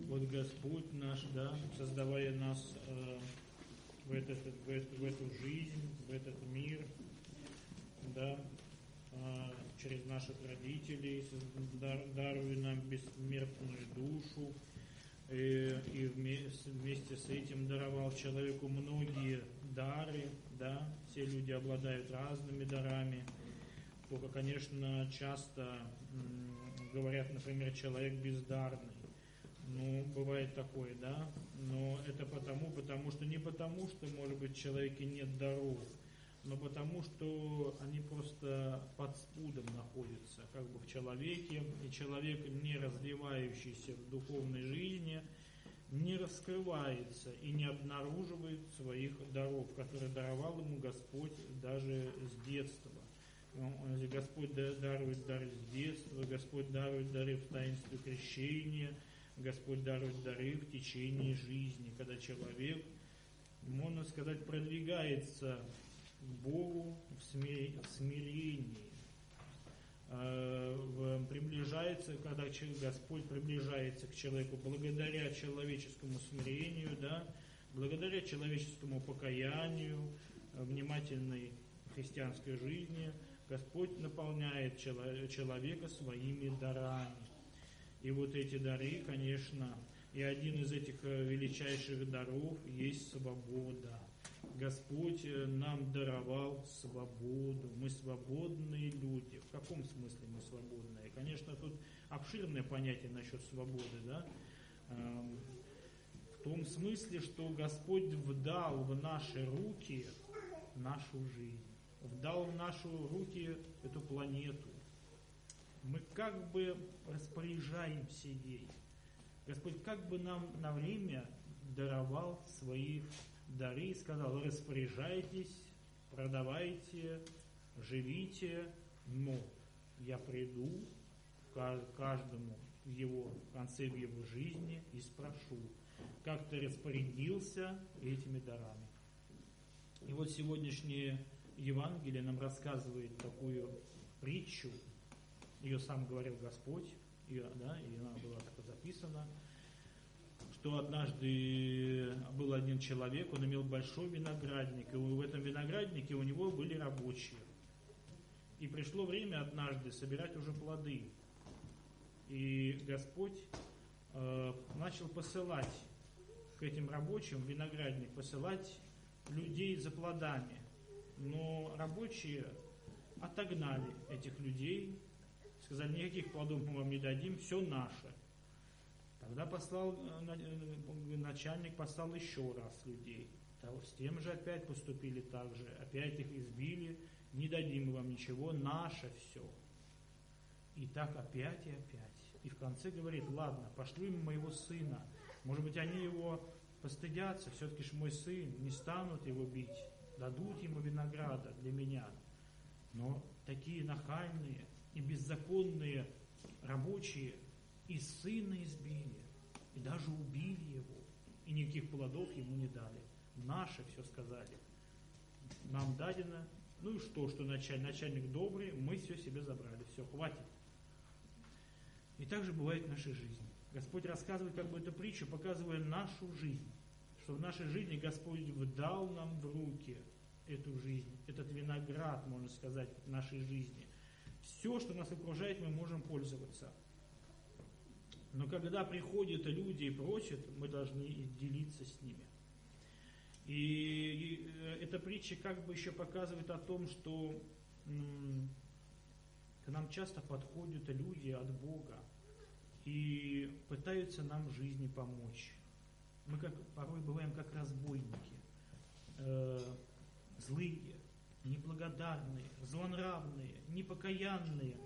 Вот Господь наш, да, создавая нас в эту жизнь, в этот мир, да, через наших родителей, даруя нам бессмертную душу, и вместе с этим даровал человеку многие дары, да, все люди обладают разными дарами. Только, конечно, часто говорят, например, человек бездарный. Ну, бывает такое, да, но это потому что не потому, что, может быть, в человеке нет даров, но потому, что они просто под спудом находятся, как бы в человеке, и человек, не развивающийся в духовной жизни, не раскрывается и не обнаруживает своих даров, которые даровал ему Господь даже с детства. Господь дарует дары с детства, Господь дарует дары в таинстве крещения, Господь дарует дары в течение жизни, когда человек, можно сказать, продвигается к Богу в смирении, приближается, когда Господь приближается к человеку благодаря человеческому смирению, да, благодаря человеческому покаянию, внимательной христианской жизни, Господь наполняет человека своими дарами. И вот эти дары, конечно, и один из этих величайших даров есть свобода. Господь нам даровал свободу. Мы свободные люди. В каком смысле мы свободные? Конечно, тут обширное понятие насчет свободы, да? В том смысле, что Господь вдал в наши руки нашу жизнь, вдал в наши руки эту планету. Мы как бы распоряжаемся ей. Господь как бы нам на время даровал свои дары и сказал: распоряжайтесь, продавайте, живите, но я приду к каждому в конце его жизни и спрошу, как ты распорядился этими дарами. И вот сегодняшнее Евангелие нам рассказывает такую притчу. Ее сам говорил Господь, и она была так записана, что однажды был один человек, он имел большой виноградник, и в этом винограднике у него были рабочие. И пришло время однажды собирать уже плоды. И Господь начал посылать к этим рабочим виноградник, посылать людей за плодами. Но рабочие отогнали этих людей, сказали: никаких плодов мы вам не дадим, все наше. Тогда начальник послал еще раз людей. С тем же опять поступили так же, опять их избили: не дадим мы вам ничего, наше все. И так опять и опять. И в конце говорит: ладно, пошлю им моего сына. Может быть, они его постыдятся, все-таки же мой сын, не станут его бить, дадут ему винограда для меня. Но такие нахальные и беззаконные рабочие и сына избили, и даже убили его, и никаких плодов ему не дали. Наше все сказали. Нам дадено. Ну и что начальник добрый, мы все себе забрали, все, хватит. И так же бывает в нашей жизни. Господь рассказывает как бы эту притчу, показывая нашу жизнь, что в нашей жизни Господь вдал нам в руки эту жизнь, этот виноград, можно сказать, нашей жизни. Все, что нас окружает, мы можем пользоваться. Но когда приходят люди и просят, мы должны делиться с ними. И эта притча как бы еще показывает о том, что к нам часто подходят люди от Бога и пытаются нам в жизни помочь. Мы порой бываем как разбойники, злые, неблагодарные, злонравные, непокаянные.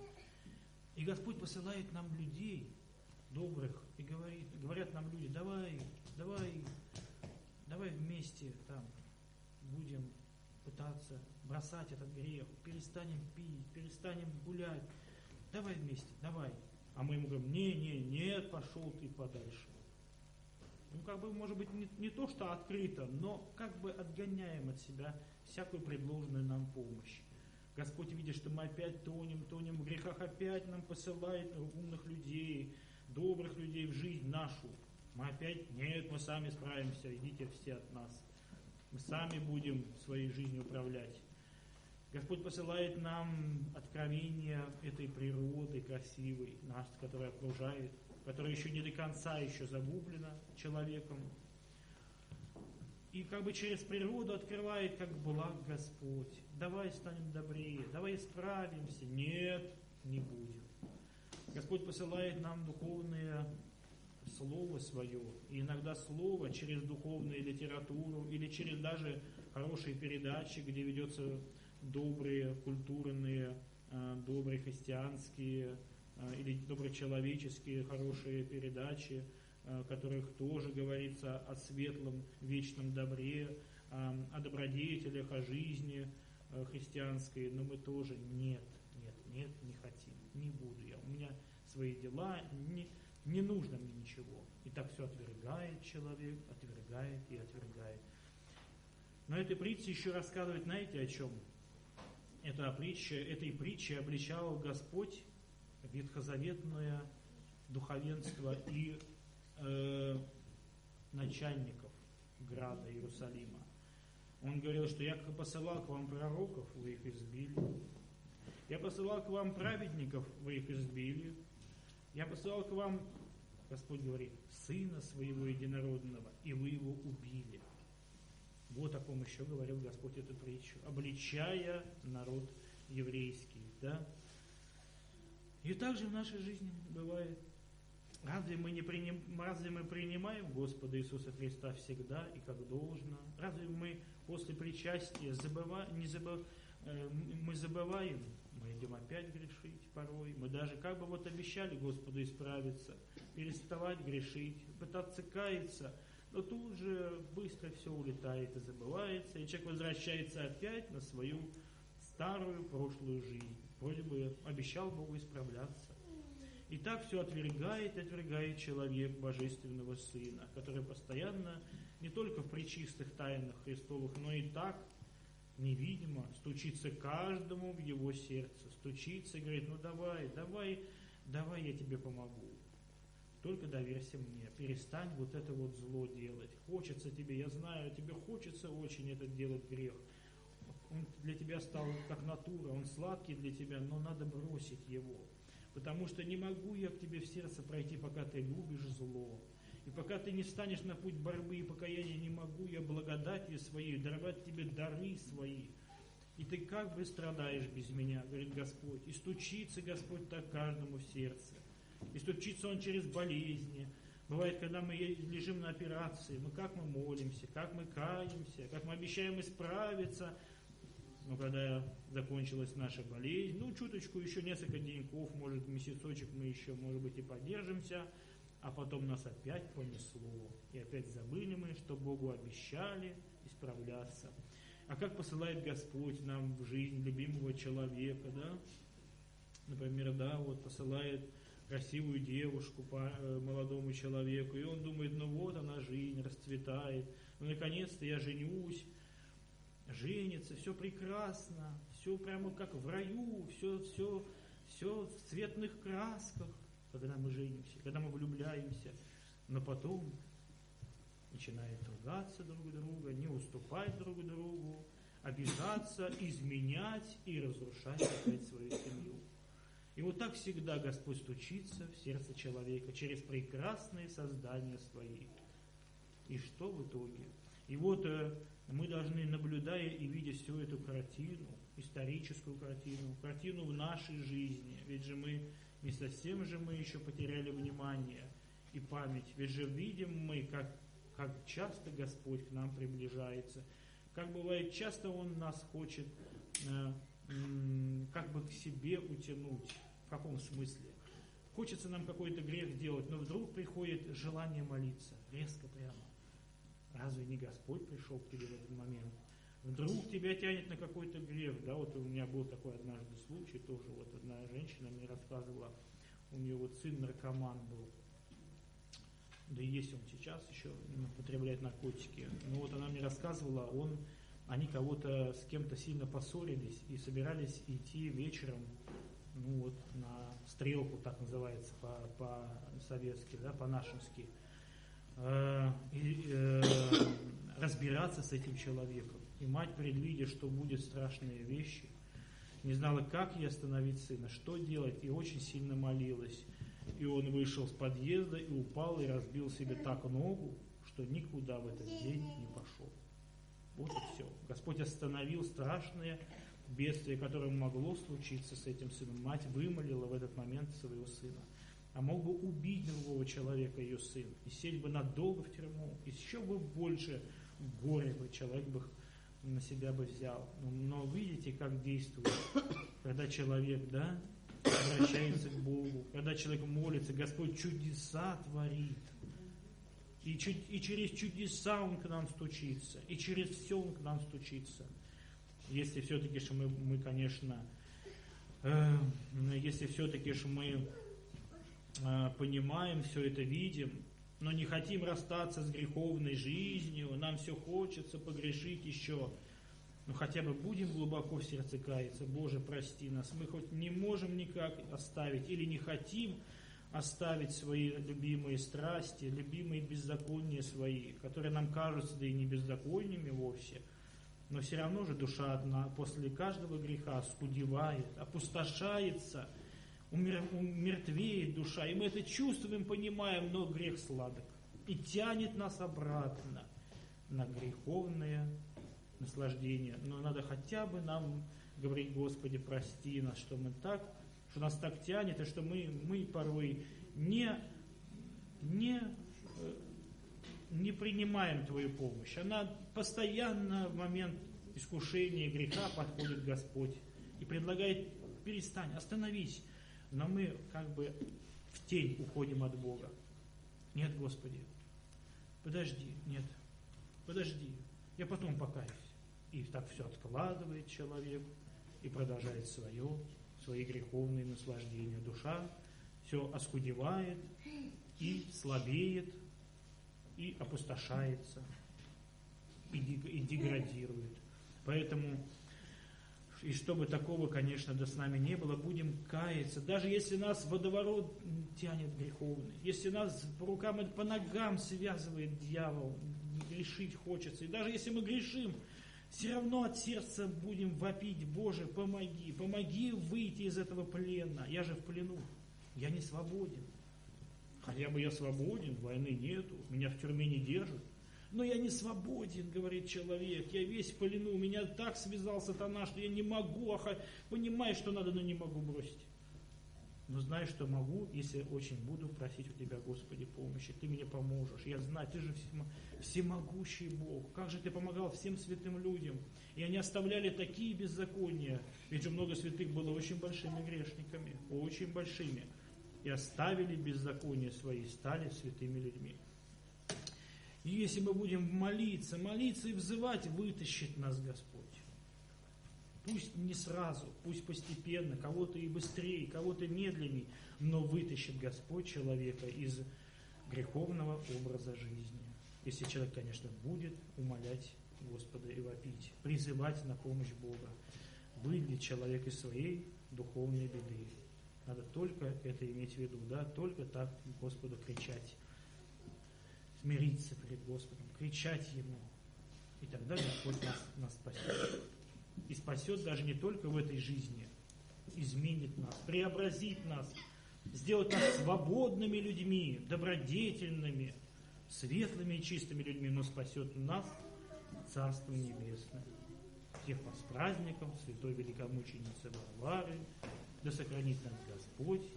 И Господь посылает нам людей добрых и говорят нам люди: давай вместе там будем пытаться бросать этот грех, перестанем пить, перестанем гулять, давай вместе, давай. А мы ему говорим: нет, пошел ты подальше. Ну, как бы, может быть, не то, что открыто, но как бы отгоняем от себя всякую предложенную нам помощь. Господь, видя, что мы опять тонем в грехах, опять нам посылает умных людей, добрых людей в жизнь нашу, Мы опять, нет, мы сами справимся, идите все от нас. Мы сами будем своей жизнью управлять. Господь посылает нам откровение этой природы красивой, нас, которая окружает, которая еще не до конца еще загублена человеком. И как бы через природу открывает, как благ Господь. Давай станем добрее, давай исправимся. Нет, не будем. Господь посылает нам духовное Слово Свое. И иногда Слово через духовную литературу или через даже хорошие передачи, где ведется добрые, культурные, добрые христианские или доброчеловеческие хорошие передачи, в которых тоже говорится о светлом вечном добре, о добродетелях, о жизни христианской, но мы тоже нет, не хотим, не буду я, у меня свои дела, не нужно мне ничего. И так все отвергает человек, отвергает и отвергает. Но эта притча еще рассказывает, знаете, о чем? Этой притчей обличал Господь ветхозаветное духовенство и начальников града Иерусалима. Он говорил, что я посылал к вам пророков, вы их избили. Я посылал к вам праведников, вы их избили. Я посылал к вам, Господь говорит, Сына Своего Единородного, и вы Его убили. Вот о ком еще говорил Господь эту притчу, обличая народ еврейский. Да? И также в нашей жизни бывает. Разве мы принимаем Господа Иисуса Христа всегда и как должно? Разве мы после причастия мы забываем? Мы идем опять грешить порой. Мы даже как бы вот обещали Господу исправиться, переставать грешить, пытаться каяться, но тут же быстро все улетает и забывается, и человек возвращается опять на свою старую прошлую жизнь. Вроде бы обещал Богу исправляться. И так все отвергает человек Божественного Сына, который постоянно, не только в пречистых тайнах Христовых, но и так, невидимо, стучится каждому в его сердце. Стучится и говорит, ну давай я тебе помогу. Только доверься мне, перестань вот это вот зло делать. Хочется тебе, я знаю, тебе хочется очень этот делать грех. Он для тебя стал как натура, он сладкий для тебя, но надо бросить его. Потому что не могу я к тебе в сердце пройти, пока ты любишь зло. И пока ты не встанешь на путь борьбы и покаяния, не могу я благодати своей даровать тебе дары свои. И ты как бы страдаешь без меня, говорит Господь. И стучится Господь так каждому в сердце. И стучится Он через болезни. Бывает, когда мы лежим на операции, как мы молимся, как мы каемся, как мы обещаем исправиться. Но когда закончилась наша болезнь, чуточку, еще несколько деньков, может, месяцочек мы еще, может быть, и поддержимся, а потом нас опять понесло. И опять забыли мы, что Богу обещали исправляться. А как посылает Господь нам в жизнь любимого человека, да? Например, посылает красивую девушку молодому человеку, и он думает, вот она жизнь, расцветает, наконец-то я женюсь, женится, все прекрасно, все прямо как в раю, все в цветных красках, когда мы женимся, когда мы влюбляемся, но потом начинают ругаться друг друга, не уступать друг другу, обижаться, изменять и разрушать опять свою семью. И вот так всегда Господь стучится в сердце человека через прекрасные создания свои. И что в итоге? И вот мы должны, наблюдая и видя всю эту картину, историческую картину в нашей жизни, ведь же мы не совсем же мы еще потеряли внимание и память, ведь же видим мы, как часто Господь к нам приближается, как бывает часто Он нас хочет как бы к себе утянуть. В каком смысле? Хочется нам какой-то грех сделать, но вдруг приходит желание молиться, резко прямо. Разве не Господь пришел к тебе в этот момент? Вдруг тебя тянет на какой-то грех, да, вот у меня был такой однажды случай, тоже вот одна женщина мне рассказывала, у нее вот сын наркоман был, да и есть он сейчас еще, употребляет наркотики, но вот она мне рассказывала, они кого-то с кем-то сильно поссорились и собирались идти вечером, на стрелку, так называется по-советски, да, по-нашенски. разбираться с этим человеком. И мать, предвидя, что будет страшные вещи, не знала, как ей остановить сына, что делать, и очень сильно молилась. И он вышел с подъезда и упал, и разбил себе так ногу, что никуда в этот день не пошел. Вот и все. Господь остановил страшное бедствие, которое могло случиться с этим сыном. Мать вымолила в этот момент своего сына. А мог бы убить другого человека ее сын, и сесть бы надолго в тюрьму, и еще бы больше горя бы человек бы на себя бы взял. Но видите, как действует, когда человек, обращается к Богу, когда человек молится, Господь чудеса творит. И через чудеса Он к нам стучится, и через все Он к нам стучится. Если все-таки что мы конечно, если все-таки что мы понимаем, все это видим, но не хотим расстаться с греховной жизнью, нам все хочется погрешить еще, но хотя бы будем глубоко в сердце каяться. Боже, прости нас, мы хоть не можем никак оставить или не хотим оставить свои любимые страсти, любимые беззакония свои, которые нам кажутся да и не беззакониями вовсе, но все равно же душа после каждого греха оскудевает, опустошается, умертвеет душа, и мы это чувствуем, понимаем, но грех сладок и тянет нас обратно на греховное наслаждение. Но надо хотя бы нам говорить: Господи, прости нас, что нас так тянет, и что мы порой не принимаем Твою помощь. Она постоянно в момент искушения греха подходит Господь и предлагает: перестань, остановись. Но мы как бы в тень уходим от Бога. Нет, Господи, подожди, я потом покаюсь. И так все откладывает человек и продолжает свои греховные наслаждения. Душа все оскудевает и слабеет, и опустошается, и деградирует. Поэтому, и чтобы такого, конечно, да с нами не было, будем каяться. Даже если нас водоворот тянет греховный, если нас по рукам и по ногам связывает дьявол, грешить хочется, и даже если мы грешим, все равно от сердца будем вопить: Боже, помоги выйти из этого плена. Я же в плену, я не свободен. Хотя бы я свободен, войны нету, меня в тюрьме не держат. Но я не свободен, говорит человек, я весь в плену, меня так связал сатана, что я не могу, понимаю, что надо, но не могу бросить. Но знаю, что могу, если очень буду просить у Тебя, Господи, помощи. Ты мне поможешь. Я знаю, Ты же всемогущий Бог. Как же Ты помогал всем святым людям. И они оставляли такие беззакония. Ведь же много святых было очень большими грешниками. Очень большими. И оставили беззакония свои, стали святыми людьми. И если мы будем молиться и взывать, вытащит нас Господь. Пусть не сразу, пусть постепенно, кого-то и быстрее, кого-то медленнее, но вытащит Господь человека из греховного образа жизни. Если человек, конечно, будет умолять Господа и вопить, призывать на помощь Бога. Выйдет человек из своей духовной беды. Надо только это иметь в виду, только так Господу кричать. Смириться перед Господом, кричать Ему. И тогда Господь нас спасет. И спасет даже не только в этой жизни, изменит нас, преобразит нас, сделает нас свободными людьми, добродетельными, светлыми и чистыми людьми, но спасет нас Царством Небесным. Всех вас с праздником, святой великомученицы Варвары, да сохранит нас Господь